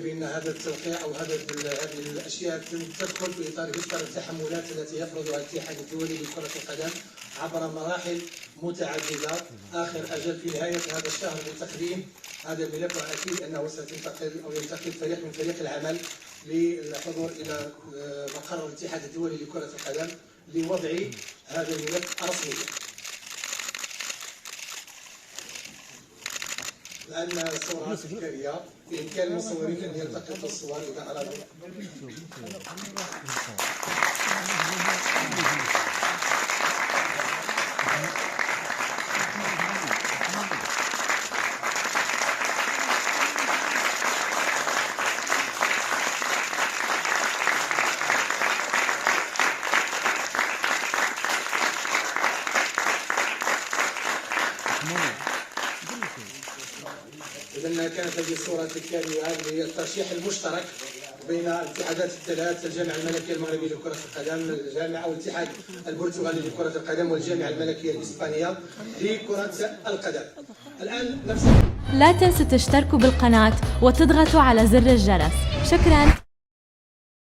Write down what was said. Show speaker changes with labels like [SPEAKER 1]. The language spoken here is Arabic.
[SPEAKER 1] بأن هذا التوقيع أو هذه الأشياء تدخل في إطار التحملات التي يفرضها الاتحاد الدولي لكرة القدم عبر مراحل متعددة. آخر أجل في نهاية هذا الشهر لتقديم هذا الملف، وأكيد أنه ستنتقل أو ينتقل فريق من فريق العمل للحضور إلى مقر الاتحاد الدولي لكرة القدم لوضع هذا الملف رسميا. لأن الصورة تذكارية بإمكان المصورين أن يلتقطوا الصور إذا أرادوا. إذن كانت هذه الصورة التذكارية للترشيح المشترك بين الاتحادات الثلاث، الجامعة الملكية المغربية لكرة القدم، الجامعة أو الاتحاد البرتغالي لكرة القدم، والجامعة الملكية الإسبانية لكرة القدم. الآن لا تنسوا تشتركوا بالقناة وتضغطوا على زر الجرس. شكرا.